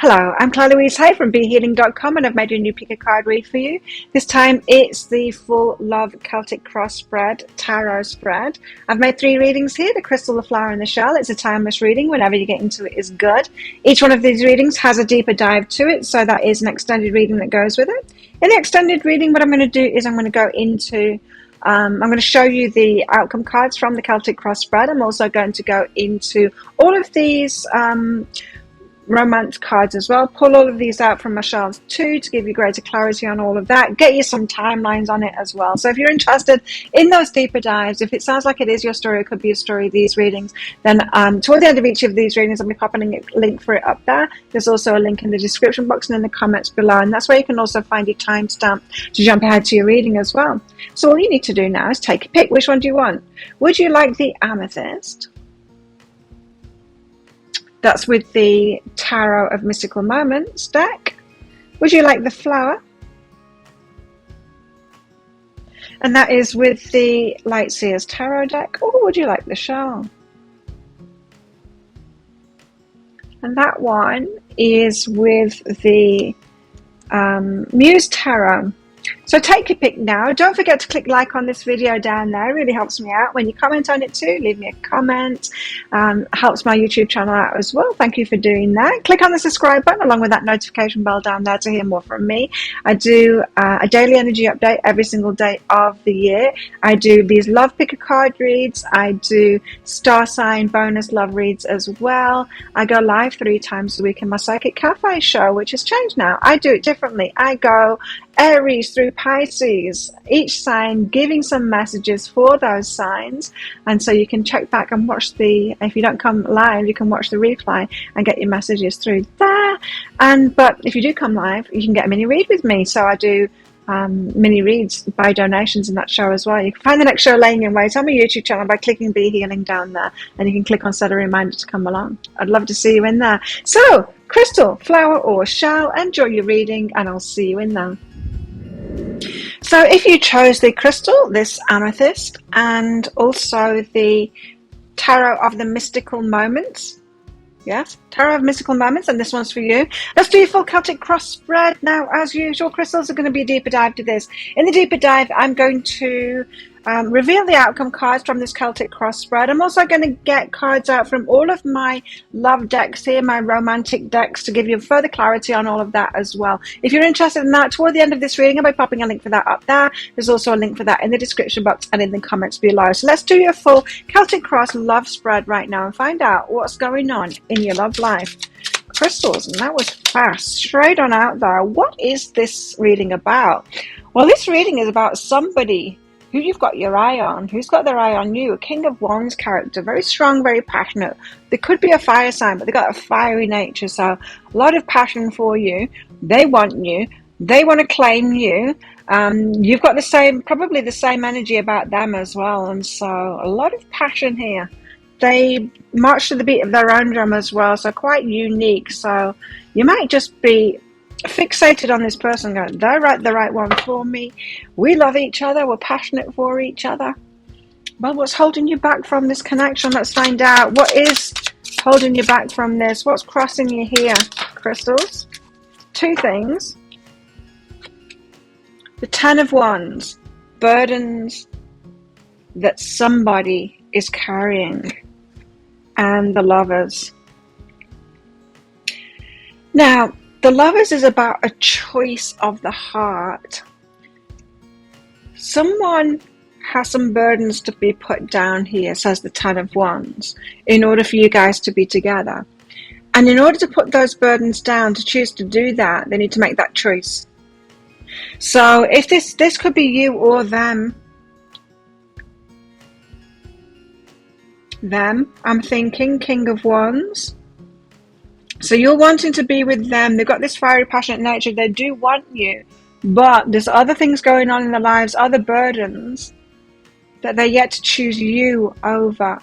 Hello, I'm Claire Louise Hay from BeHealing.com, and I've made a new pick a card read for you. This time it's the Full Love Celtic Cross Spread Tarot Spread. I've made 3 readings here, the crystal, the flower and the shell. It's a timeless reading. Whenever you get into it is good. Each one of these readings has a deeper dive to it, so that is an extended reading that goes with it. In the extended reading, what I'm going to do is I'm going to go into I'm going to show you the outcome cards from the Celtic Cross Spread. I'm also going to go into all of these romance cards as well. Pull all of these out from my shelves too to give you greater clarity on all of that. Get you some timelines on it as well. So if you're interested in those deeper dives, if it sounds like it is your story, it could be a story of these readings, then toward the end of each of these readings, I'll be popping a link for it up there. There's also a link in the description box and in the comments below, and that's where you can also find your timestamp to jump ahead to your reading as well. So all you need to do now is take a pick. Which one do you want? Would you like the amethyst? That's with the Tarot of Mystical Moments deck. Would you like the flower? And that is with the Light Seers Tarot deck. Or would you like the shell? And that one is with the Muse Tarot. So take your pick now. Don't forget to click like on this video down there. It really helps me out. When you comment on it too, leave me a comment. Helps my YouTube channel out as well. Thank you for doing that. Click on the subscribe button along with that notification bell down there to hear more from me. I do a daily energy update every single day of the year. I do these love picker card reads. I do star sign bonus love reads as well. I go live 3 times a week in my Psychic Cafe show, which has changed now. I do it differently. I go Aries through Pisces, each sign giving some messages for those signs, and so you can check back and watch if you don't come live, you can watch the replay and get your messages through there. But if you do come live, you can get a mini read with me. So I do mini reads by donations in that show as well. You can find the next show laying in wait on my YouTube channel by clicking Be Healing down there, and you can click on set a reminder to come along. I'd love to see you in there. So crystal, flower or shell, enjoy your reading and I'll see you in there. So if you chose the crystal, this amethyst, and also the Tarot of the Mystical Moments, yes, Tarot of Mystical Moments, and this one's for you. Let's do your full Celtic Cross Spread. Now, as usual, crystals are going to be a deeper dive to this. In the deeper dive, I'm going to reveal the outcome cards from this Celtic Cross Spread. I'm also going to get cards out from all of my love decks here, my romantic decks, to give you further clarity on all of that as well. If you're interested in that, toward the end of this reading, I'll be popping a link for that up there. There's also a link for that in the description box and in the comments below. So let's do your full Celtic Cross love spread right now and find out what's going on in your love life. Crystals, and that was fast, straight on out there. What is this reading about? Well, this reading is about somebody who you've got your eye on, who's got their eye on you, a King of Wands character, very strong, very passionate. They could be a fire sign, but they've got a fiery nature, so a lot of passion for you. They want you. They want to claim you. You've got probably the same energy about them as well, and so a lot of passion here. They march to the beat of their own drum as well, so quite unique. So you might just be fixated on this person going, they're the right one for me. We love each other. We're passionate for each other. Well, what's holding you back from this connection? Let's find out. What is holding you back from this? What's crossing you here, crystals? 2 things. The 10 of Wands. Burdens that somebody is carrying. And the Lovers. Now, the Lovers is about a choice of the heart. Someone has some burdens to be put down here, says the 10 of Wands, in order for you guys to be together. And in order to put those burdens down, to choose to do that, they need to make that choice. So if this could be you or them. Them, I'm thinking, King of Wands. So you're wanting to be with them. They've got this fiery, passionate nature. They do want you. But there's other things going on in their lives, other burdens, that they're yet to choose you over.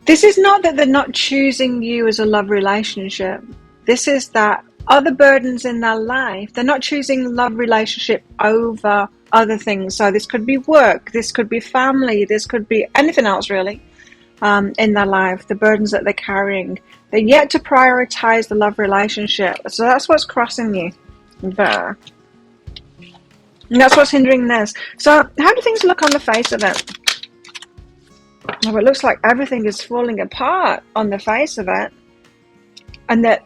This is not that they're not choosing you as a love relationship. This is that other burdens in their life, they're not choosing love relationship over other things. So this could be work. This could be family. This could be anything else, really. In their life, the burdens that they're carrying, They're yet to prioritize the love relationship. So that's what's crossing you there. And that's what's hindering this. So how do things look on the face of it? Well, it looks like everything is falling apart on the face of it. And that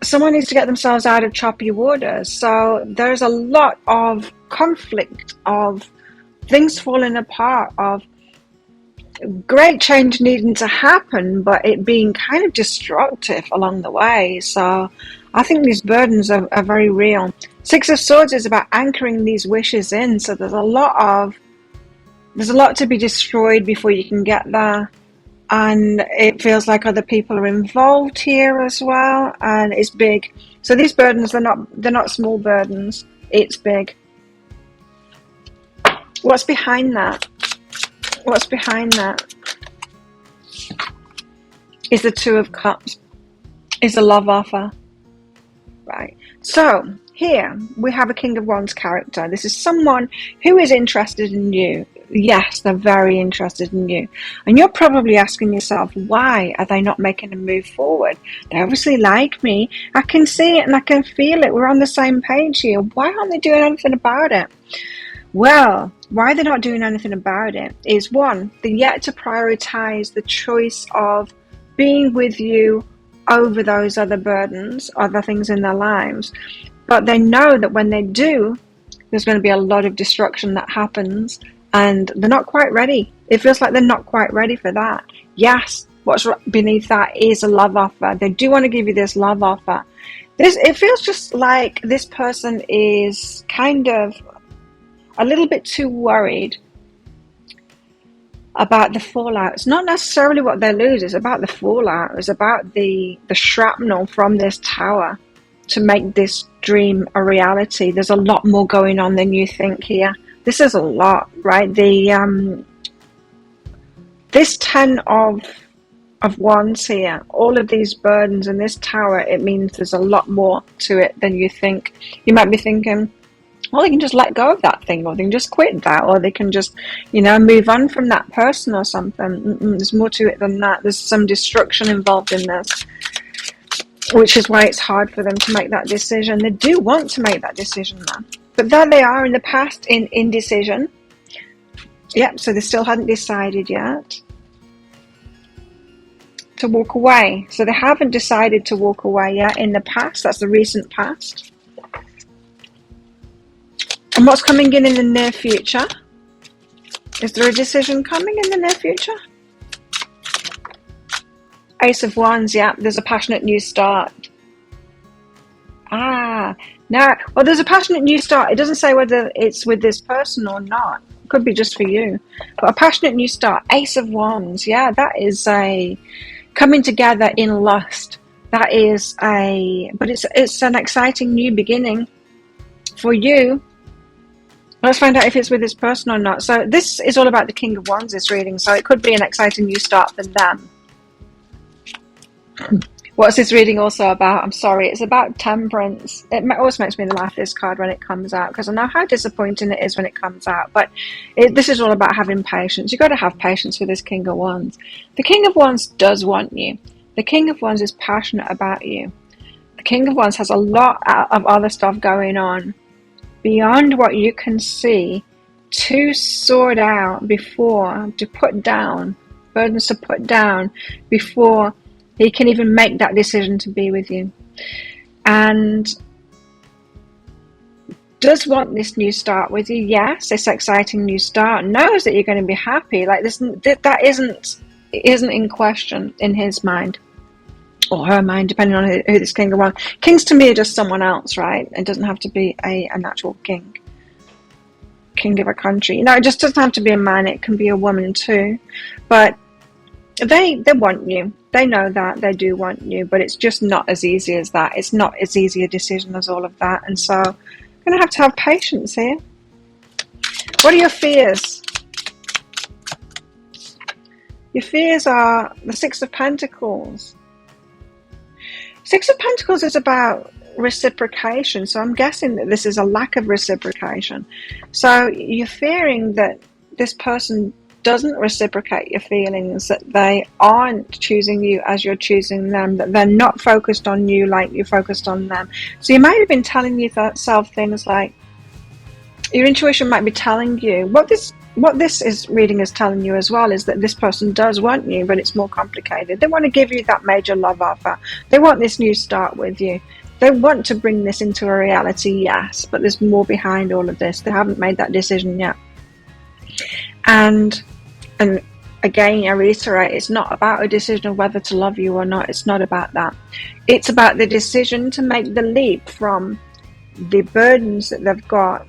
someone needs to get themselves out of choppy waters. So there's a lot of conflict, of things falling apart, of great change needing to happen, but it being kind of destructive along the way. So I think these burdens are very real. Six of Swords is about anchoring these wishes in. So there's a lot to be destroyed before you can get there. And it feels like other people are involved here as well, and it's big. So these burdens, they're not small burdens. It's big. What's behind that? What's behind that? Is the Two of Cups. Is a love offer. Right. So here we have a King of Wands character. This is someone who is interested in you. Yes, they're very interested in you. And you're probably asking yourself, why are they not making a move forward? They obviously like me. I can see it and I can feel it. We're on the same page here. Why aren't they doing anything about it? Well, why they're not doing anything about it is, one, they're yet to prioritize the choice of being with you over those other burdens, other things in their lives. But they know that when they do, there's going to be a lot of destruction that happens. And they're not quite ready. It feels like they're not quite ready for that. Yes, what's beneath that is a love offer. They do want to give you this love offer. It feels just like this person is kind of a little bit too worried about the fallout. It's not necessarily what they lose. It's about the fallout. It's about the shrapnel from this tower to make this dream a reality. There's a lot more going on than you think here. This is a lot, right? This 10 of Wands here, all of these burdens in this tower, it means there's a lot more to it than you think. You might be thinking, well, they can just let go of that thing, or they can just quit that, or they can just, move on from that person or something. There's more to it than that. There's some destruction involved in this, which is why it's hard for them to make that decision. They do want to make that decision though. But there they are in the past in indecision. Yep, so they still hadn't decided yet to walk away. So they haven't decided to walk away yet in the past. That's the recent past. And what's coming in the near future? Is there a decision coming in the near future? Ace of Wands, yeah, there's a passionate new start. Well, there's a passionate new start. It doesn't say whether it's with this person or not. It could be just for you. But a passionate new start. Ace of Wands, yeah, that is a coming together in lust. But it's an exciting new beginning for you. Let's find out if it's with this person or not. So this is all about the King of Wands, this reading. So it could be an exciting new start for them. What's this reading also about? I'm sorry, it's about temperance. It always makes me laugh, this card, when it comes out, because I know how disappointing it is when it comes out. But this is all about having patience. You've got to have patience with this King of Wands. The King of Wands does want you. The King of Wands is passionate about you. The King of Wands has a lot of other stuff going on beyond what you can see to sort out before, to put down, burdens to put down before he can even make that decision to be with you. And does want this new start with you. Yes, this exciting new start. Knows that you're going to be happy. Like this, that isn't in question in his mind or her mind, depending on who this king is. Kings to me are just someone else, right? It doesn't have to be an actual king of a country. It just doesn't have to be a man. It can be a woman too. But they want you. They know that. They do want you. But it's just not as easy as that. It's not as easy a decision as all of that. And so I'm going to have patience here. What are your fears? Your fears are the Six of Pentacles. Six of Pentacles is about reciprocation. So I'm guessing that this is a lack of reciprocation. So you're fearing that this person doesn't reciprocate your feelings, that they aren't choosing you as you're choosing them, that they're not focused on you like you're focused on them. So you might have been telling yourself things like, your intuition might be telling you, what this is reading is telling you as well, is that this person does want you, but it's more complicated. They want to give you that major love offer. They want this new start with you. They want to bring this into a reality, yes, but there's more behind all of this. They haven't made that decision yet. And again, I reiterate, it's not about a decision of whether to love you or not. It's not about that. It's about the decision to make the leap from the burdens that they've got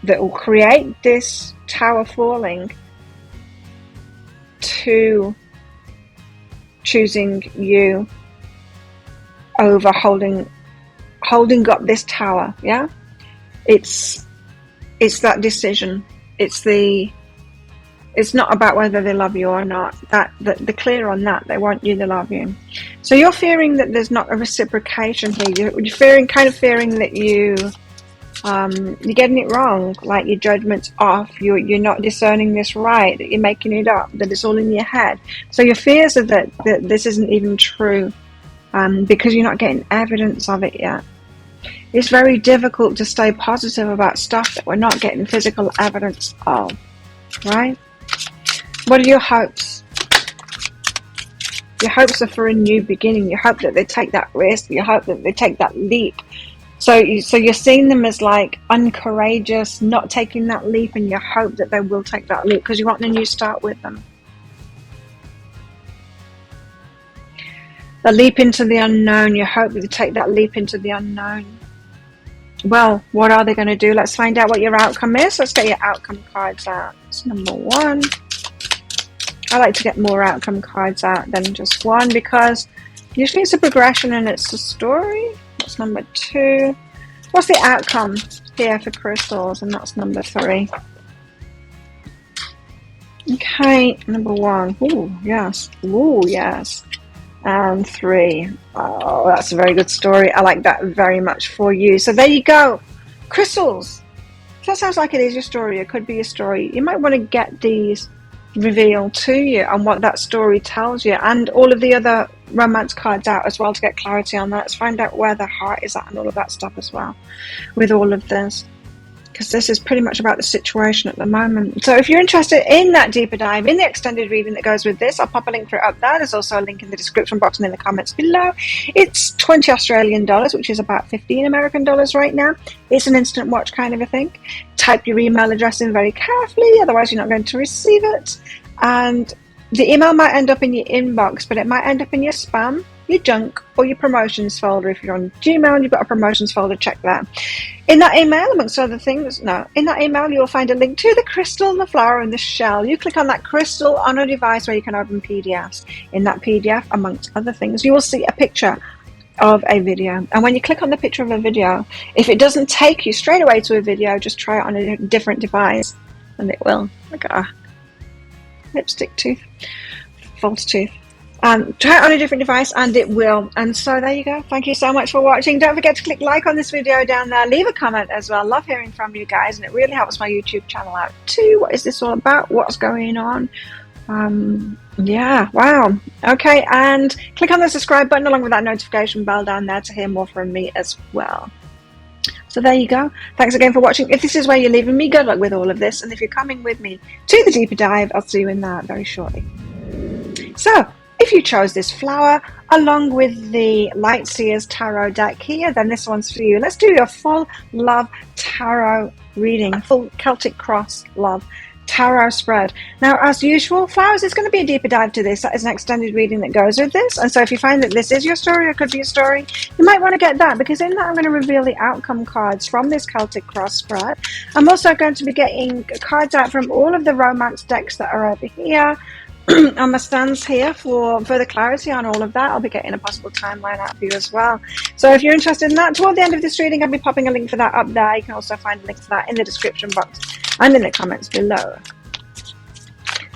that will create this tower falling to choosing you over holding up this tower. Yeah, it's that decision. It's not about whether they love you or not. That they're clear on that. They want you, they love you. So you're fearing that there's not a reciprocation here. You're fearing that you're getting it wrong, like your judgment's off, you're not discerning this right, that you're making it up, that it's all in your head. So your fears are that this isn't even true, because you're not getting evidence of it yet. It's very difficult to stay positive about stuff that we're not getting physical evidence of, right? What are your hopes? Your hopes are for a new beginning. You hope that they take that risk. You hope that they take that leap. So you're seeing them as like uncourageous, not taking that leap, and you hope that they will take that leap because you want a new start with them. The leap into the unknown. You hope that they take that leap into the unknown. Well, what are they going to do? Let's find out what your outcome is. Let's get your outcome cards out. That's number one. I like to get more outcome cards out than just one because usually it's a progression and it's a story. That's number two. What's the outcome here for crystals? And that's number three. Okay, number one. Ooh, yes. Ooh, yes. And three. Oh, that's a very good story. I like that very much for you. So there you go. Crystals. If that sounds like it is your story, it could be your story. You might want to get these revealed to you and what that story tells you, and all of the other romance cards out as well to get clarity on that. Let's find out where the heart is at and all of that stuff as well with all of this, because this is pretty much about the situation at the moment. So if you're interested in that deeper dive, in the extended reading that goes with this, I'll pop a link for it up there. There's also a link in the description box and in the comments below. It's 20 Australian dollars, which is about 15 American dollars right now. It's an instant watch kind of a thing. Type your email address in very carefully, otherwise you're not going to receive it. And the email might end up in your inbox, but it might end up in your spam, your junk, or your promotions folder. If you're on Gmail and you've got a promotions folder, check that. In that email, amongst other things, in that email you'll find a link to the crystal, the flower, and the shell. You click on that crystal on a device where you can open PDFs. In that PDF, amongst other things, you will see a picture of a video. And when you click on the picture of a video, if it doesn't take you straight away to a video, just try it on a different device, and it will. Look at that. Lipstick tooth, false tooth. Try it on a different device and it will. And so there you go. Thank you so much for watching. Don't forget to click like on this video down there. Leave a comment as well. Love hearing from you guys, and it really helps my YouTube channel out too. What is this all about? What's going on? Yeah, wow. Okay, and click on the subscribe button along with that notification bell down there to hear more from me as well. So there you go. Thanks again for watching. If this is where you're leaving me, good luck with all of this. And if you're coming with me to the deeper dive, I'll see you in that very shortly. So if you chose this flower along with the Light Seers Tarot deck here, then this one's for you. Let's do your full love tarot reading, full Celtic Cross love tarot spread. Now, as usual, flowers, it's going to be a deeper dive to this. That is an extended reading that goes with this. And so if you find that this is your story or could be a story, you might want to get that, because in that I'm going to reveal the outcome cards from this Celtic Cross spread. I'm also going to be getting cards out from all of the romance decks that are over here on my stands here for further clarity on all of that. I'll be getting a possible timeline out for you as well. So if you're interested in that, toward the end of this reading, I'll be popping a link for that up there. You can also find a link to that in the description box and in the comments below.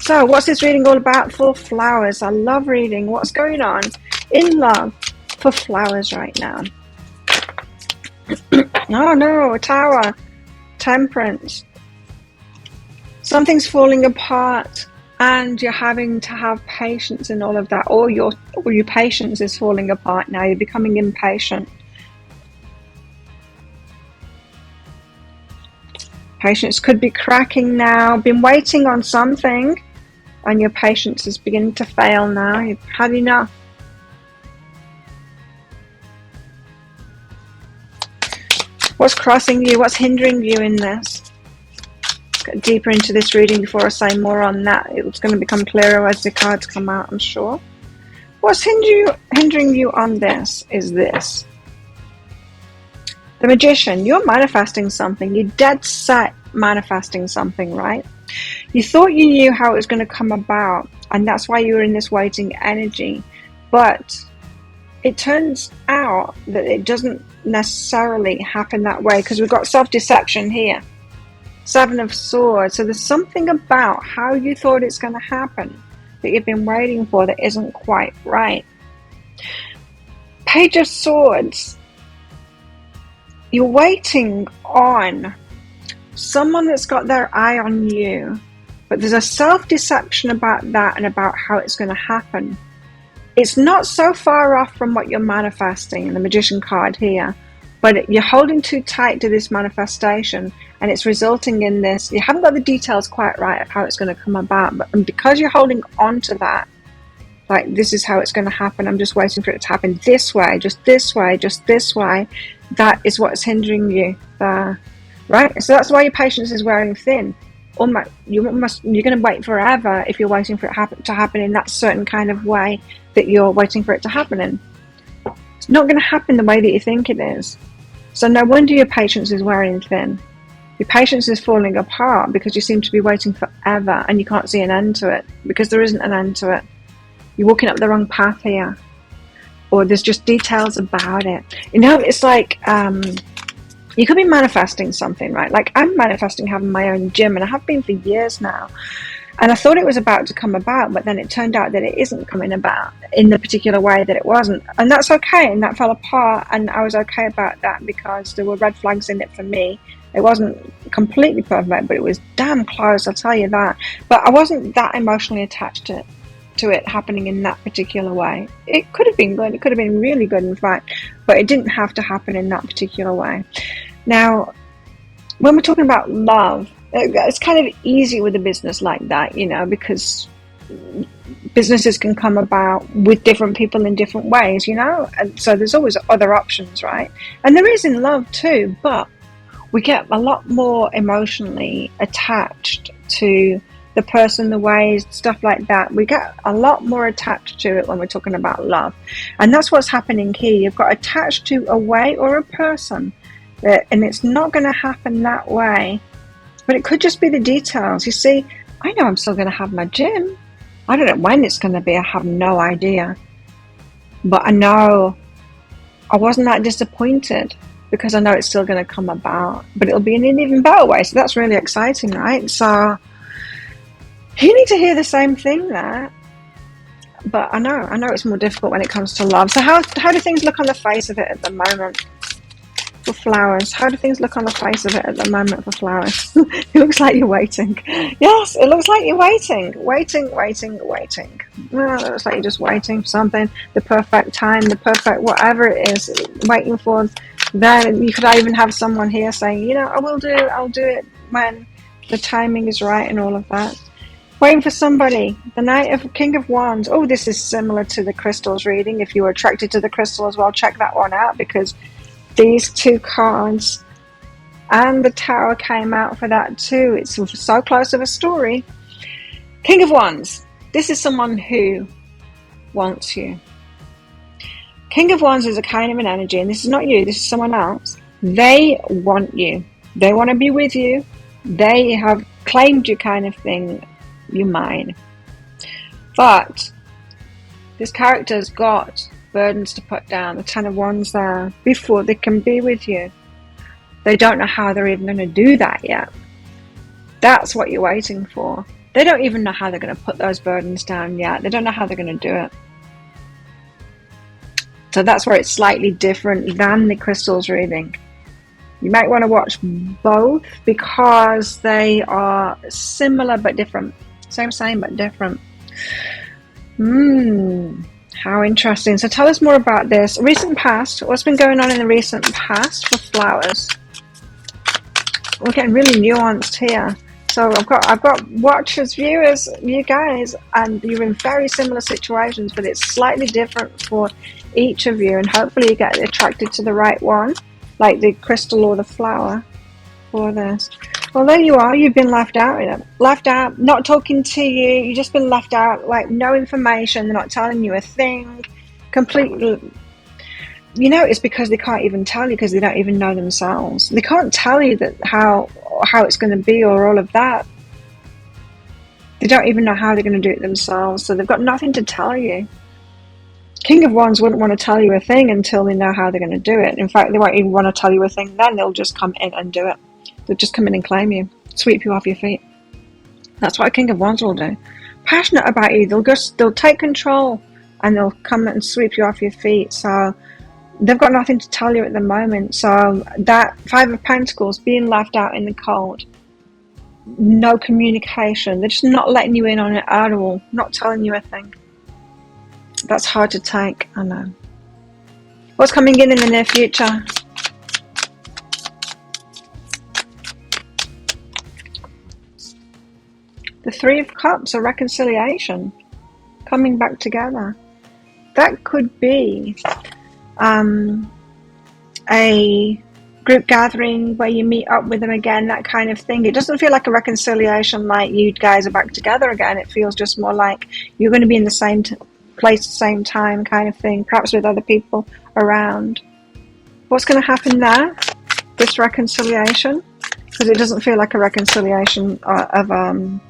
So what's this reading all about for flowers? I love reading what's going on in love for flowers right now. Oh no, Tower, Temperance, Something's falling apart and you're having to have patience in all of that, or your patience is falling apart now. You're becoming impatient. Patience could be cracking now. Been waiting on something and your patience is beginning to fail now. You've had enough. What's crossing you? What's hindering you in this? Let's get deeper into this reading before I say more on that. It's going to become clearer as the cards come out, I'm sure. What's hindering you on this is this. The Magician. You're manifesting something. You're dead set manifesting something, right? You thought you knew how it was going to come about, and that's why you were in this waiting energy. But it turns out that it doesn't necessarily happen that way, because we've got self-deception here. 7 of Swords. So there's something about how you thought it's going to happen that you've been waiting for that isn't quite right. Page of Swords. You're waiting on someone that's got their eye on you, but there's a self-deception about that and about how it's going to happen. It's not so far off from what you're manifesting in the Magician card here, but you're holding too tight to this manifestation and it's resulting in this. You haven't got the details quite right of how it's going to come about, but because you're holding on to that, like this is how it's going to happen, I'm just waiting for it to happen this way, just this way, just this way. That is what's hindering you there, right? So that's why your patience is wearing thin. You're going to wait forever if you're waiting for it to happen in that certain kind of way that you're waiting for it to happen in. It's not going to happen the way that you think it is. So no wonder your patience is wearing thin. Your patience is falling apart because you seem to be waiting forever and you can't see an end to it, because there isn't an end to it. You're walking up the wrong path here, or there's just details about it. You know, it's like you could be manifesting something, right? Like I'm manifesting having my own gym, and I have been for years now. And I thought it was about to come about, but then it turned out that it isn't coming about in the particular way that it wasn't. And that's okay, and that fell apart, and I was okay about that because there were red flags in it for me. It wasn't completely perfect, but it was damn close, I'll tell you that. But I wasn't that emotionally attached to it happening in that particular way. It could have been good, it could have been really good in fact, but it didn't have to happen in that particular way. Now, when we're talking about love, it's kind of easy with a business like that, you know, because businesses can come about with different people in different ways, you know, and so there's always other options, right? And there is in love too, but we get a lot more emotionally attached to the person, the ways, stuff like that. We get a lot more attached to it when we're talking about love. And that's what's happening here. You've got attached to a way or a person, and it's not going to happen that way. But it could just be the details. You see, I know I'm still going to have my gym. I don't know when it's going to be. I have no idea. But I know I wasn't that disappointed because I know it's still going to come about. But it'll be in an even better way. So that's really exciting, right? So you need to hear the same thing there. But I know it's more difficult when it comes to love. So how do things look on the face of it at the moment? For flowers, how do things look on the face of it at the moment for flowers? It looks like you're waiting. Yes, it looks like you're waiting. Well, it looks like you're just waiting for something, the perfect time, the perfect whatever it is, waiting for. Then you could even have someone here saying, you know, I'll do it when the timing is right and all of that. Waiting for somebody. The Knight of King of Wands. Oh, this is similar to the crystals reading. If you were attracted to the crystal as well, check that one out, because these two cards and the Tower came out for that too. It's so close of a story. King of Wands. This is someone who wants you. King of Wands is a kind of an energy, and this is not you, this is someone else. They want you. They want to be with you. They have claimed you, kind of thing. You're mine. But this character's got burdens to put down, the 10 of Wands there, before they can be with you. They don't know how they're even going to do that yet. That's what you're waiting for. They don't even know how they're going to put those burdens down yet. They don't know how they're going to do it. So that's where it's slightly different than the crystals reading. You might want to watch both because they are similar but different. Same but different. How interesting. So tell us more about this. Recent past. What's been going on in the recent past for flowers? We're getting really nuanced here. So I've got watchers, viewers, you guys, and you're in very similar situations, but it's slightly different for each of you, and hopefully you get attracted to the right one, like the crystal or the flower for this. Well, there you are. You've been left out. Left out, not talking to you. You've just been left out, like no information. They're not telling you a thing. Completely. You know, it's because they can't even tell you because they don't even know themselves. They can't tell you that how it's going to be or all of that. They don't even know how they're going to do it themselves, so they've got nothing to tell you. King of Wands wouldn't want to tell you a thing until they know how they're going to do it. In fact, they won't even want to tell you a thing then. They'll just come in and do it. They'll just come in and claim you, sweep you off your feet. That's what a King of Wands will do. Passionate about you. They'll take control and they'll come and sweep you off your feet. So they've got nothing to tell you at the moment. So that Five of Pentacles, being left out in the cold, no communication. They're just not letting you in on it at all. Not telling you a thing. That's hard to take, I know. What's coming in the near future? The Three of Cups, a reconciliation. Coming back together. That could be a group gathering where you meet up with them again, that kind of thing. It doesn't feel like a reconciliation like you guys are back together again. It feels just more like you're going to be in the same place, same time kind of thing, perhaps with other people around. What's going to happen there? This reconciliation? Because it doesn't feel like a reconciliation of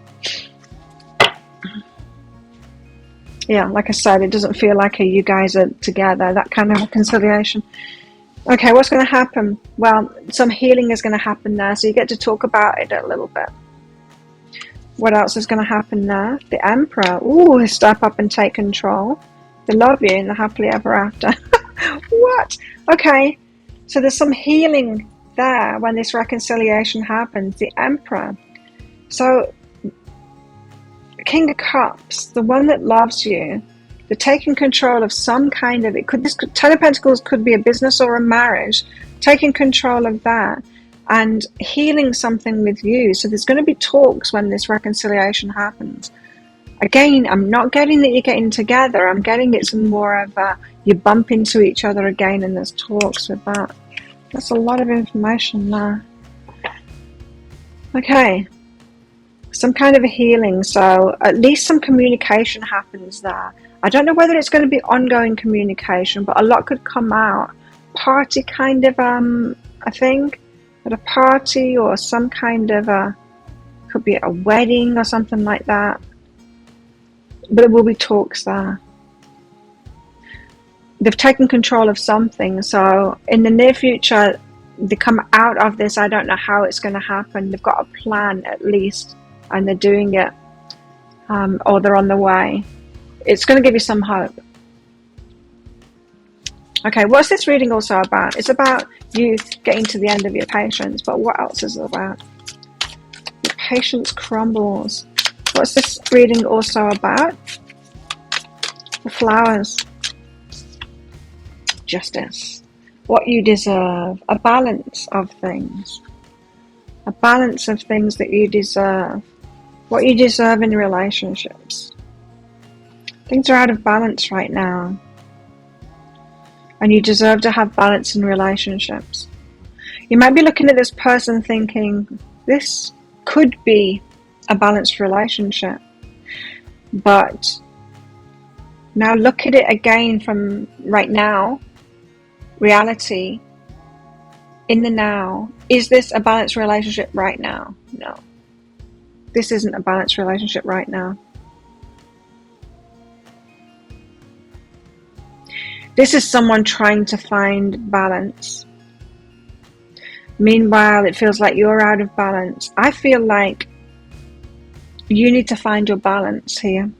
yeah, like I said, it doesn't feel like you guys are together, that kind of reconciliation. Okay, what's going to happen? Well, some healing is going to happen there, so you get to talk about it a little bit. What else is going to happen there? The Emperor. Ooh, step up and take control. They love you and they're happily ever after. What? Okay, so there's some healing there when this reconciliation happens. The Emperor. So King of Cups, the one that loves you, they're taking control of some kind of, Ten of Pentacles could be a business or a marriage, taking control of that and healing something with you. So there's going to be talks when this reconciliation happens. Again, I'm not getting that you're getting together. I'm getting it's more of you bump into each other again and there's talks with that. That's a lot of information there. Okay. Some kind of a healing, so at least some communication happens there. I don't know whether it's going to be ongoing communication, but a lot could come out. Party kind of I think, at a party or some kind of could be a wedding or something like that. But there will be talks there. They've taken control of something, so in the near future, they come out of this. I don't know how it's going to happen. They've got a plan at least. And they're doing it, or they're on the way. It's going to give you some hope. Okay, what's this reading also about? It's about you getting to the end of your patience, but what else is it about? Your patience crumbles. What's this reading also about? The flowers. Justice. What you deserve. A balance of things. A balance of things that you deserve. What you deserve in relationships. Things are out of balance right now. And you deserve to have balance in relationships. You might be looking at this person thinking, this could be a balanced relationship. But now look at it again from right now. Reality. In the now. Is this a balanced relationship right now? No. This isn't a balanced relationship right now. This is someone trying to find balance. Meanwhile, it feels like you're out of balance. I feel like you need to find your balance here.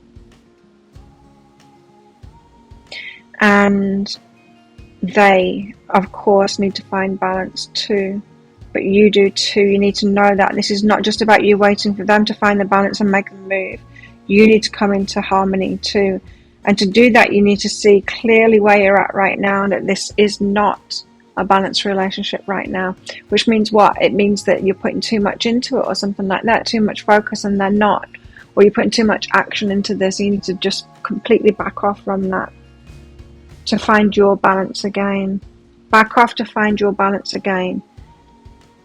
And they, of course, need to find balance too. but you do too. You need to know that this is not just about you waiting for them to find the balance and make the move. You need to come into harmony too. And to do that, you need to see clearly where you're at right now, and that this is not a balanced relationship right now. Which means what? It means that you're putting too much into it or something like that, too much focus, and they're not. Or you're putting too much action into this. You need to just completely back off from that to find your balance again. Back off to find your balance again.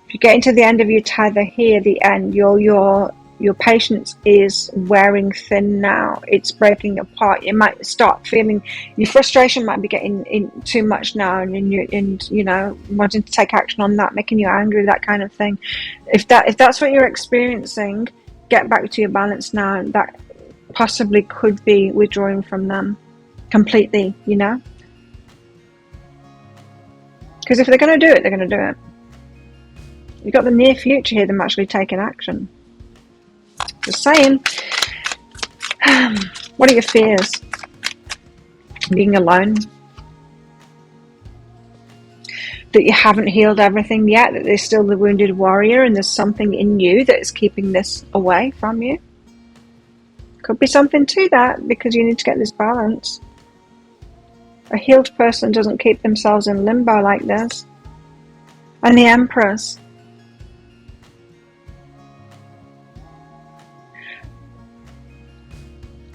If you're getting to the end of your tether here, the end, your patience is wearing thin now. It's breaking apart. You might start feeling your frustration might be getting in too much now, and you know, wanting to take action on that, making you angry, that kind of thing. If that's what you're experiencing, get back to your balance now. That possibly could be withdrawing from them completely, you know, because if they're going to do it, they're going to do it. You've got the near future here, them actually taking action. Just saying. What are your fears? Being alone? That you haven't healed everything yet, that there's still the wounded warrior and there's something in you that is keeping this away from you? Could be something to that, because you need to get this balance. A healed person doesn't keep themselves in limbo like this. And the Empress.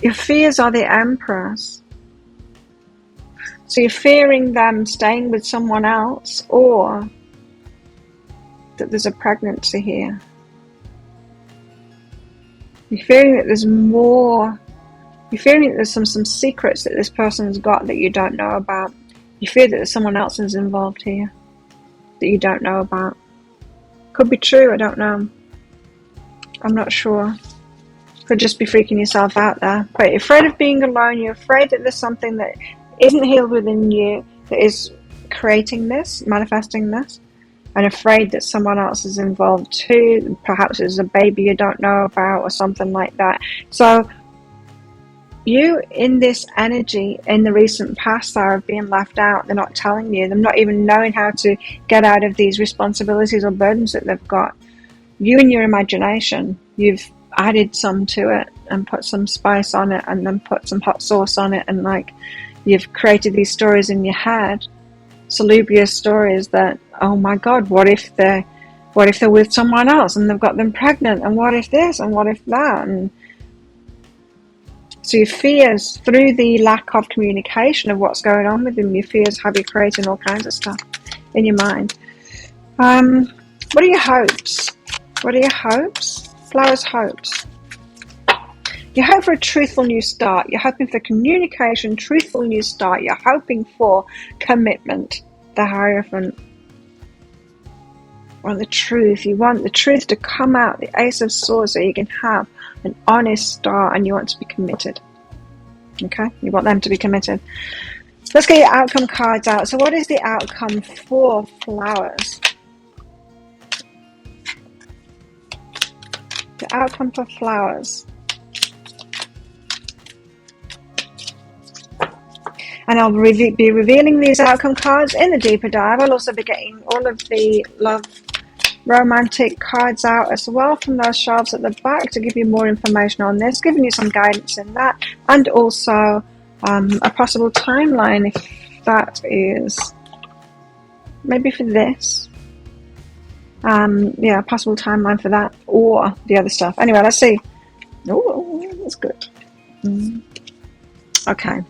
Your fears are the Empress. So you're fearing them staying with someone else, or that there's a pregnancy here. You're fearing that there's more. You're fearing that there's some secrets that this person's got that you don't know about. You fear that there's someone else is involved here that you don't know about. Could be true, I don't know. I'm not sure. Could just be freaking yourself out there. But you're afraid of being alone. You're afraid that there's something that isn't healed within you that is creating this, manifesting this, and afraid that someone else is involved too. Perhaps there's a baby you don't know about or something like that. So you in this energy in the recent past are being left out. They're not telling you. They're not even knowing how to get out of these responsibilities or burdens that they've got. You in your imagination, you've added some to it and put some spice on it and then put some hot sauce on it, and like you've created these stories in your head, salubrious stories that, oh my god, what if they're with someone else and they've got them pregnant, and what if this and what if that. And so your fears, through the lack of communication of what's going on with them, your fears have you creating all kinds of stuff in your mind. What are your hopes? What are your hopes? Flowers' hopes. You hope for a truthful new start. You're hoping for communication, truthful new start. You're hoping for commitment. The Hierophant. You want the truth. You want the truth to come out. The Ace of Swords, so you can have an honest start, and you want to be committed. Okay? You want them to be committed. Let's get your outcome cards out. So what is the outcome for Flowers? The outcome for Flowers. And I'll be revealing these outcome cards in the deeper dive. I'll also be getting all of the love romantic cards out as well from those shelves at the back to give you more information on this, giving you some guidance in that, and also a possible timeline if that is maybe for this. Yeah, a possible timeline for that or the other stuff. Anyway, let's see. Oh, that's good. Okay,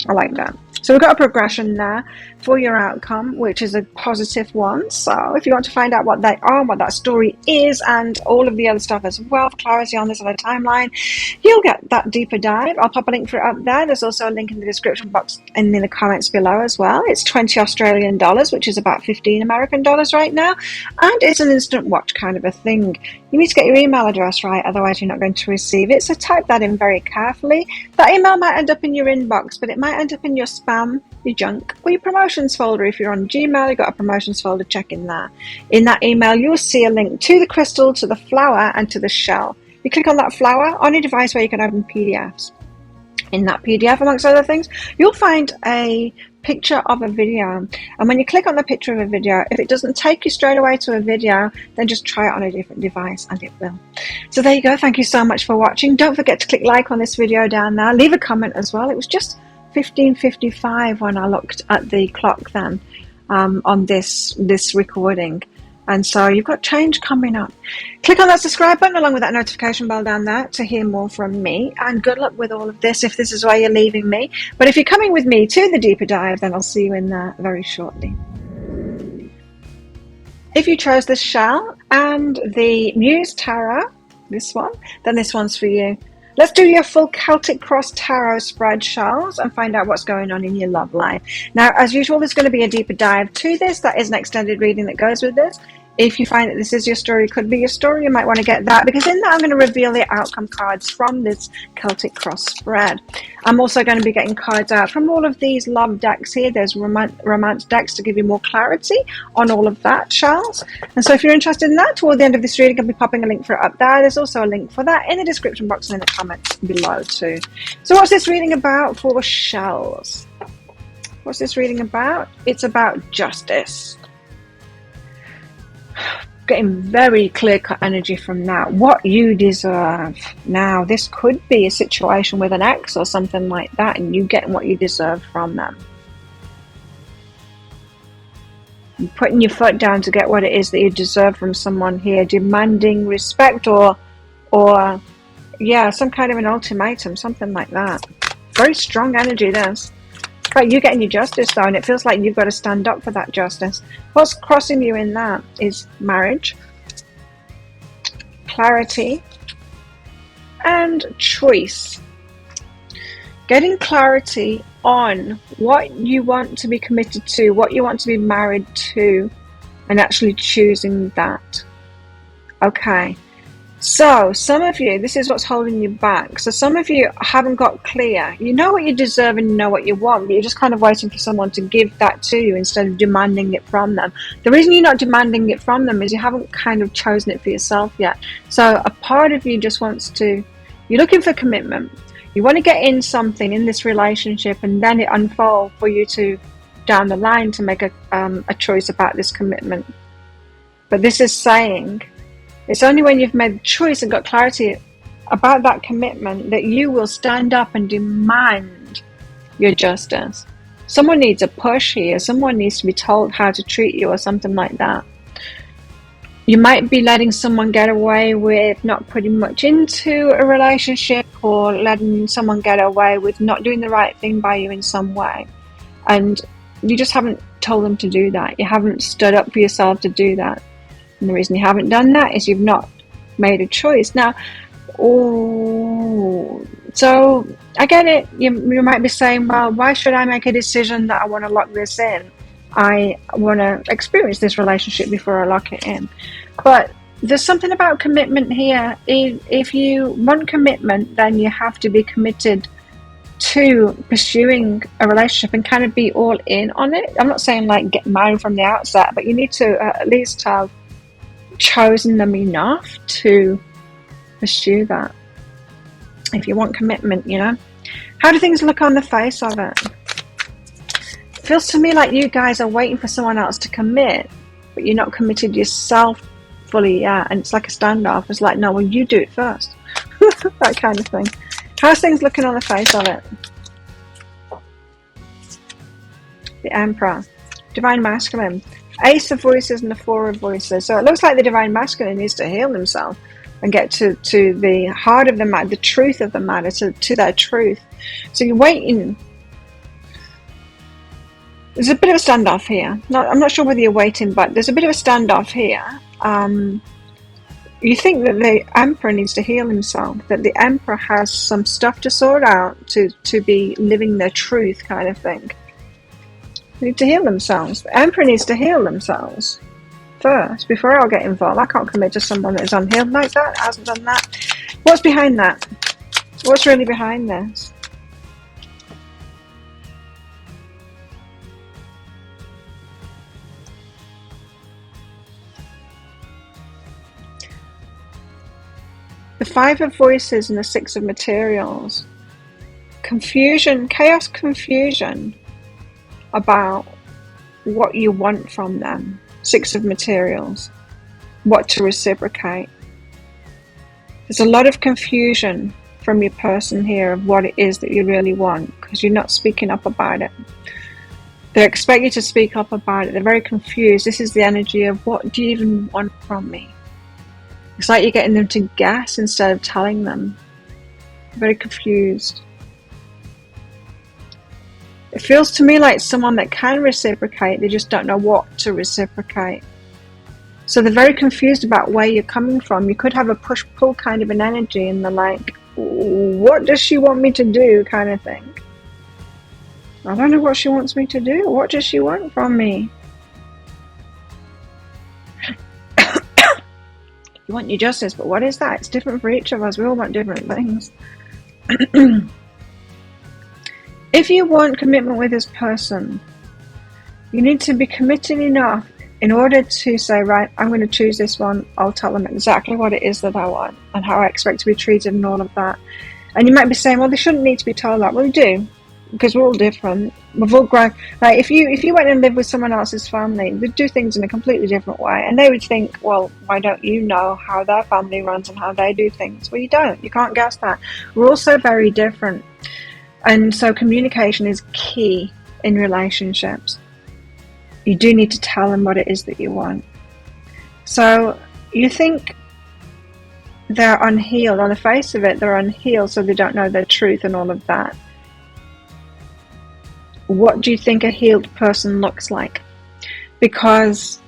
I like that. So we've got a progression there for your outcome, which is a positive one. So if you want to find out what they are, what that story is, and all of the other stuff as well, for clarity on this on a timeline, you'll get that deeper dive. I'll pop a link for it up there. There's also a link in the description box and in the comments below as well. It's 20 Australian dollars, which is about 15 American dollars right now. And it's an instant watch kind of a thing. You need to get your email address right, otherwise you're not going to receive it. So type that in very carefully. That email might end up in your inbox, but it might end up in your spam, your junk, or your promotions folder. If you're on Gmail, you've got a promotions folder, check in there. In that email, you'll see a link to the crystal, to the flower, and to the shell. You click on that flower on your device where you can open PDFs. In that PDF, amongst other things, you'll find a picture of a video. And when you click on the picture of a video, if it doesn't take you straight away to a video, then just try it on a different device and it will. So there you go. Thank you so much for watching. Don't forget to click like on this video down there. Leave a comment as well. It was just 15:55 when I looked at the clock then on this recording. And so you've got change coming up. Click on that subscribe button along with that notification bell down there to hear more from me. And good luck with all of this if this is where you're leaving me. But if you're coming with me to the deeper dive, then I'll see you in there very shortly. If you chose the shell and the Muse Tarot, this one, then this one's for you. Let's do your full Celtic Cross Tarot spread shells and find out what's going on in your love life. Now, as usual, there's going to be a deeper dive to this. That is an extended reading that goes with this. If you find that this is your story, could be your story, you might want to get that, because in that I'm going to reveal the outcome cards from this Celtic Cross spread. I'm also going to be getting cards out from all of these love decks here. There's romance decks to give you more clarity on all of that, shells. And so if you're interested in that, toward the end of this reading, I'll be popping a link for it up there. There's also a link for that in the description box and in the comments below too. So what's this reading about for shells? What's this reading about? It's about justice. Getting very clear-cut energy from that. What you deserve. Now, this could be a situation with an ex or something like that, and you getting what you deserve from them. And putting your foot down to get what it is that you deserve from someone here. Demanding respect or yeah, some kind of an ultimatum, something like that. Very strong energy, this. Right, you're getting your justice though, and it feels like you've got to stand up for that justice. What's crossing you in that is marriage, clarity, and choice. Getting clarity on what you want to be committed to, what you want to be married to, and actually choosing that. Okay. So, some of you, this is what's holding you back. So some of you haven't got clear. You know what you deserve and you know what you want, but you're just kind of waiting for someone to give that to you instead of demanding it from them. The reason you're not demanding it from them is you haven't kind of chosen it for yourself yet. So a part of you just wants to, you're looking for commitment. You want to get in something in this relationship and then it unfold for you to, down the line, to make a choice about this commitment. But this is saying, it's only when you've made the choice and got clarity about that commitment that you will stand up and demand your justice. Someone needs a push here. Someone needs to be told how to treat you or something like that. You might be letting someone get away with not putting much into a relationship, or letting someone get away with not doing the right thing by you in some way. And you just haven't told them to do that. You haven't stood up for yourself to do that. And the reason you haven't done that is you've not made a choice. Now, so I get it. You might be saying, well, why should I make a decision that I want to lock this in? I want to experience this relationship before I lock it in. But there's something about commitment here. If you want commitment, then you have to be committed to pursuing a relationship and kind of be all in on it. I'm not saying like get married from the outset, but you need to at least have chosen them enough to pursue that. If you want commitment, you know. How do things look on the face of it? It feels to me like you guys are waiting for someone else to commit, but you're not committed yourself fully yet, and it's like a standoff. It's like, no, well, you do it first. That kind of thing. How's things looking on the face of it? The Emperor, Divine Masculine, Ace of Voices and the Four of Voices. So it looks like the Divine Masculine needs to heal himself and get to the heart of the matter, the truth of the matter, to their truth. So you're waiting. There's a bit of a standoff here. I'm not sure whether you're waiting, but there's a bit of a standoff here. You think that the Emperor needs to heal himself, that the Emperor has some stuff to sort out to be living their truth kind of thing. They need to heal themselves. The Emperor needs to heal themselves first before I'll get involved. I can't commit to someone that's unhealed like that, hasn't done that. What's behind that? What's really behind this? The Five of Voices and the Six of Materials. Confusion, chaos, confusion. about what you want from them. Six of Materials. What to reciprocate. There's a lot of confusion from your person here of what it is that you really want, because you're not speaking up about it. They expect you to speak up about it. They're very confused. This is the energy of, what do you even want from me? It's like you're getting them to guess instead of telling them. Very confused. It feels to me like someone that can reciprocate, they just don't know what to reciprocate. So they're very confused about where you're coming from. You could have a push-pull kind of an energy, and they're like, what does she want me to do, kind of thing. I don't know what she wants me to do. What does she want from me? You want your justice, but what is that? It's different for each of us. We all want different things. If you want commitment with this person, you need to be committed enough in order to say, right, I'm going to choose this one. I'll tell them exactly what it is that I want and how I expect to be treated and all of that. And you might be saying, well, they shouldn't need to be told that. Well, they do, because we're all different. We've all grown. Like, if you went and lived with someone else's family, they'd do things in a completely different way. And they would think, well, why don't you know how their family runs and how they do things? Well, you don't. You can't guess that. We're all so very different. And so communication is key in relationships. You do need to tell them what it is that you want. So you think they're unhealed. On the face of it, they're unhealed, so they don't know their truth and all of that. What do you think a healed person looks like? Because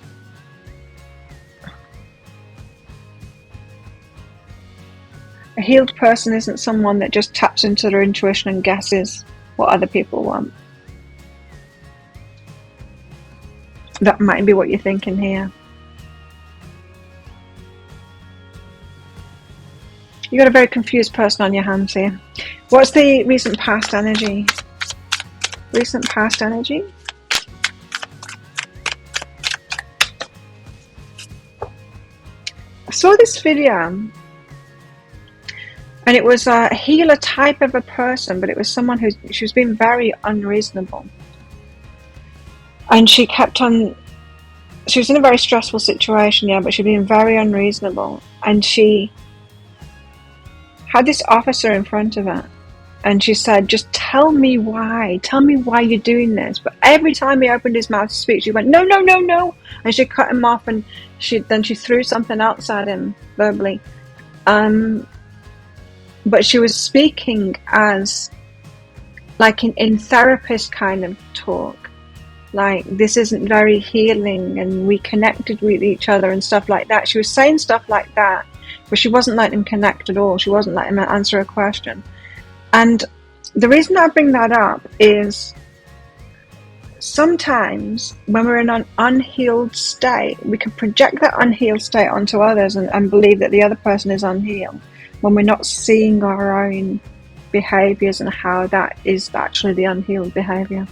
a healed person isn't someone that just taps into their intuition and guesses what other people want. That might be what you're thinking here. You've got a very confused person on your hands here. What's the recent past energy? Recent past energy? I saw this video, and it was a healer type of a person, but it was someone she was being very unreasonable. And she was in a very stressful situation, yeah, but she was being very unreasonable. And she had this officer in front of her, and she said, just tell me why you're doing this. But every time he opened his mouth to speak, she went, no, no, no, no. And she cut him off, and she threw something else at him verbally. But she was speaking as like in therapist kind of talk. Like, this isn't very healing, and we connected with each other and stuff like that. She was saying stuff like that, but she wasn't letting him connect at all. She wasn't letting him answer a question. And the reason I bring that up is sometimes when we're in an unhealed state, we can project that unhealed state onto others and believe that the other person is unhealed when we're not seeing our own behaviors and how that is actually the unhealed behavior.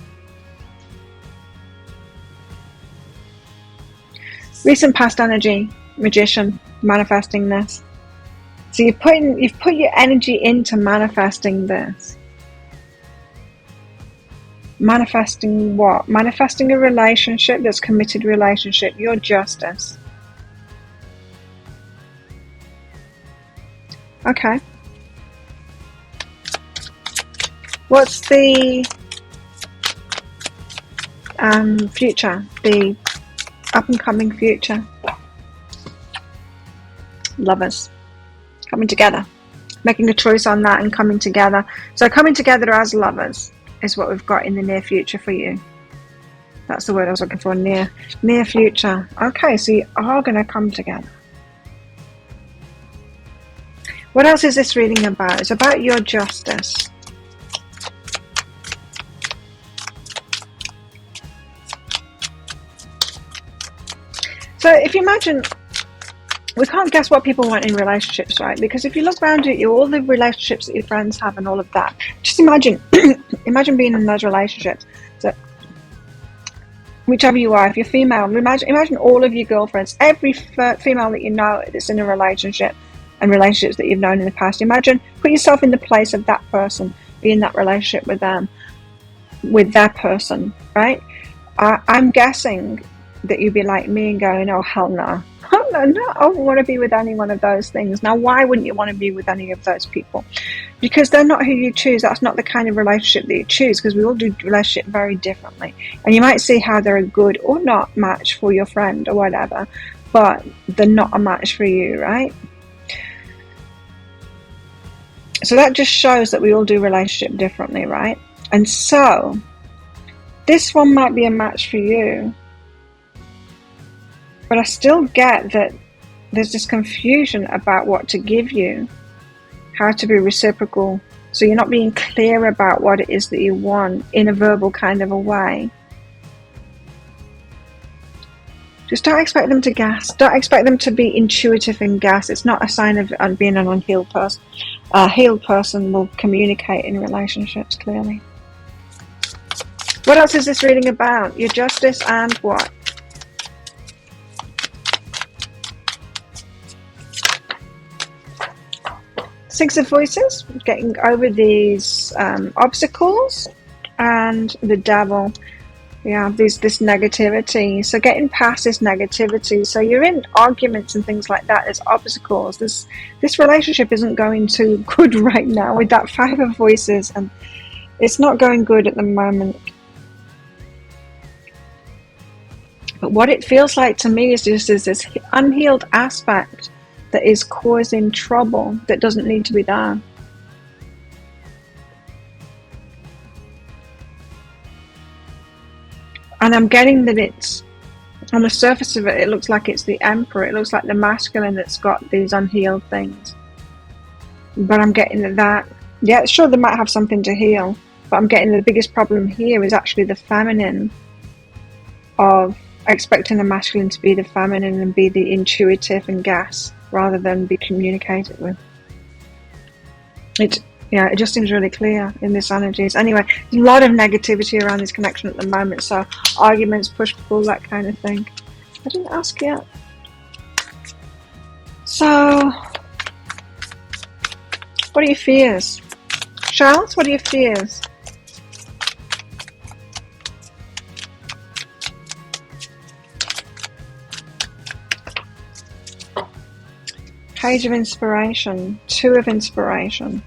Recent past energy, Magician, manifesting this. So you've put your energy into manifesting this. Manifesting what? Manifesting a relationship that's committed relationship, your justice. Okay. What's the future? The up and coming future? Lovers. Coming together. Making a choice on that and coming together. So coming together as lovers is what we've got in the near future for you. That's the word I was looking for, near future. Okay, so you are going to come together. What else is this reading about? It's about your justice. So if you imagine, we can't guess what people want in relationships, right? Because if you look around at you, all the relationships that your friends have and all of that, just imagine, imagine being in those relationships. So whichever you are, if you're female, imagine all of your girlfriends, every female that you know that's in a relationship and relationships that you've known in the past. Imagine, put yourself in the place of that person, be in that relationship with them. with that person, right? I'm guessing that you'd be like me and going, oh, hell no. Oh, no, I don't want to be with any one of those things. Now, why wouldn't you want to be with any of those people? Because they're not who you choose. That's not the kind of relationship that you choose, because we all do relationship very differently. And you might see how they're a good or not match for your friend or whatever, but they're not a match for you, right? So that just shows that we all do relationship differently, right? And so this one might be a match for you, but I still get that there's this confusion about what to give you, how to be reciprocal. So you're not being clear about what it is that you want in a verbal kind of a way. Just don't expect them to gas. Don't expect them to be intuitive and gas. It's not a sign of being an unhealed person. A healed person will communicate in relationships clearly. What else is this reading about? Your justice and what? Six of Voices, getting over these obstacles, and the Devil. Yeah, this negativity. So getting past this negativity. So you're in arguments and things like that as obstacles. This relationship isn't going too good right now with that Five of Voices, and it's not going good at the moment. But what it feels like to me is just this unhealed aspect that is causing trouble that doesn't need to be there. And I'm getting that it's, on the surface of it, it looks like it's the Emperor. It looks like the masculine that's got these unhealed things. But I'm getting that, yeah, sure, they might have something to heal, but I'm getting the biggest problem here is actually the feminine, of expecting the masculine to be the feminine and be the intuitive and gas rather than be communicated with. It just seems really clear in this energies. Anyway, there's a lot of negativity around this connection at the moment. So arguments, push, pull, that kind of thing. I didn't ask yet. So, what are your fears? Charles, what are your fears? Page of Inspiration, Two of Inspiration.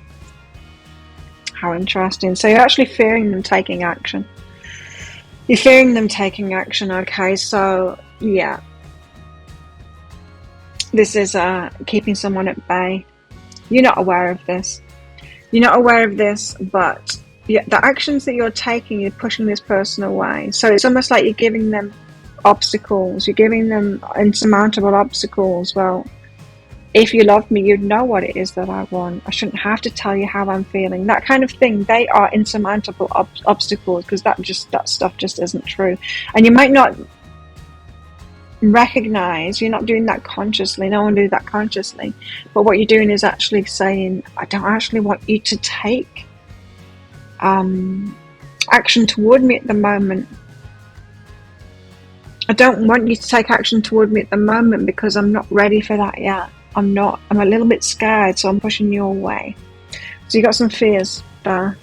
How interesting. So you're actually fearing them taking action. You're fearing them taking action, okay? So, yeah. This is keeping someone at bay. You're not aware of this. You're not aware of this, but the actions that you're taking, you're pushing this person away. So it's almost like you're giving them obstacles. You're giving them insurmountable obstacles. Well, if you loved me, you'd know what it is that I want. I shouldn't have to tell you how I'm feeling. That kind of thing. They are insurmountable obstacles, because that stuff just isn't true. And you might not recognize, you're not doing that consciously. No one do that consciously. But what you're doing is actually saying, I don't actually want you to take action toward me at the moment. I don't want you to take action toward me at the moment because I'm not ready for that yet. I'm a little bit scared, so I'm pushing you away. So you got some fears there.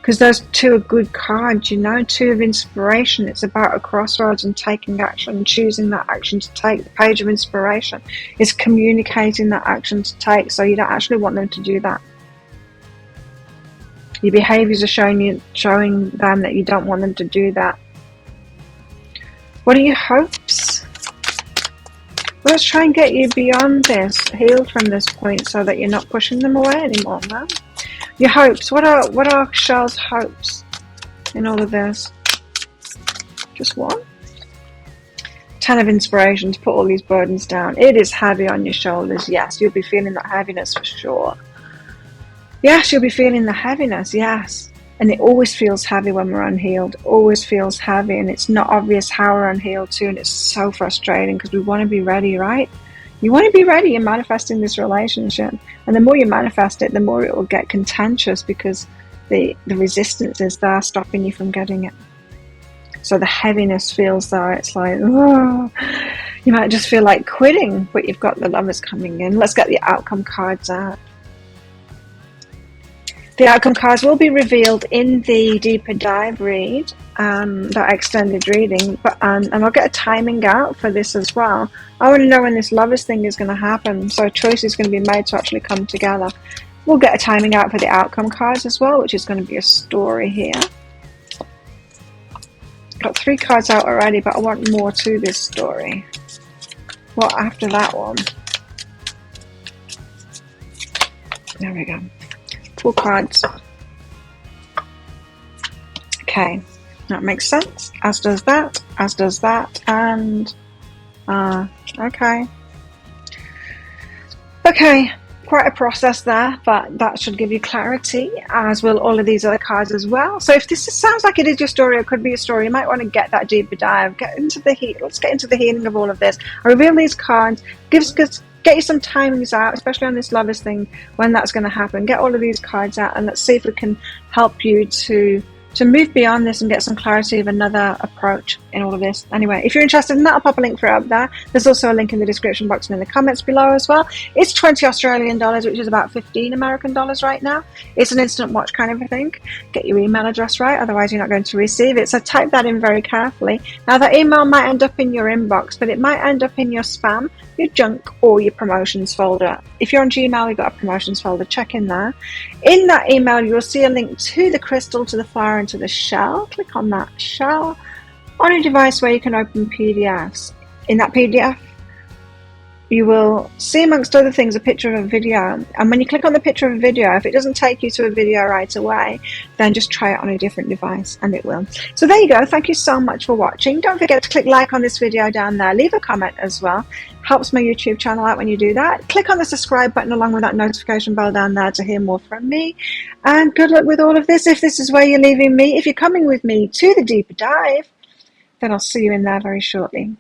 Because those two are good cards, you know. Two of Inspiration. It's about a crossroads and taking action, choosing that action to take. The Page of Inspiration is communicating that action to take, so you don't actually want them to do that. Your behaviours are showing them that you don't want them to do that. What are your hopes? Let's try and get you beyond this, healed from this point, so that you're not pushing them away anymore, man. Your hopes. What are Charles' hopes in all of this? Just one? 10 of Inspiration, to put all these burdens down. It is heavy on your shoulders, yes. You'll be feeling that heaviness for sure. Yes, you'll be feeling the heaviness, yes. And it always feels heavy when we're unhealed. Always feels heavy, and it's not obvious how we're unhealed too, and it's so frustrating because we want to be ready, right? You want to be ready. You're manifesting this relationship, and the more you manifest it, the more it will get contentious because the resistance is there stopping you from getting it. So the heaviness feels there. It's like, oh, you might just feel like quitting, but you've got the Lovers coming in. Let's get the outcome cards out. The outcome cards will be revealed in the deeper dive read, that extended reading, but and I'll get a timing out for this as well. I want to know when this lovers thing is going to happen, so a choice is going to be made to actually come together. We'll get a timing out for the outcome cards as well, which is going to be a story here. Got 3 cards out already, but I want more to this story. What after that one? There we go. 4 cards. Okay, that makes sense. As does that, and okay. Okay, quite a process there, but that should give you clarity, as will all of these other cards as well. So if this sounds like it is your story, or could be a story, you might want to get that deeper dive, let's get into the healing of all of this. I reveal these cards, get you some timings out, especially on this lovers thing, when that's going to happen. Get all of these cards out, and let's see if we can help you to move beyond this and get some clarity of another approach in all of this. Anyway, if you're interested in that, I'll pop a link for it up there. There's also a link in the description box and in the comments below as well. It's 20 Australian dollars, which is about 15 American dollars right now. It's an instant watch kind of a thing. Get your email address right, otherwise you're not going to receive it. So type that in very carefully. Now that email might end up in your inbox, but it might end up in your spam, your junk, or your promotions folder. If you're on Gmail, you've got a promotions folder, check in there. In that email, you'll see a link to the crystal, to the flower, and to the shell. Click on that shell on a device where you can open PDFs. In that PDF, you will see, amongst other things, a picture of a video. And when you click on the picture of a video, if it doesn't take you to a video right away, then just try it on a different device and it will. So there you go. Thank you so much for watching. Don't forget to click like on this video down there. Leave a comment as well. Helps my YouTube channel out when you do that. Click on the subscribe button along with that notification bell down there to hear more from me. And good luck with all of this. If this is where you're leaving me, if you're coming with me to the deeper dive, then I'll see you in there very shortly.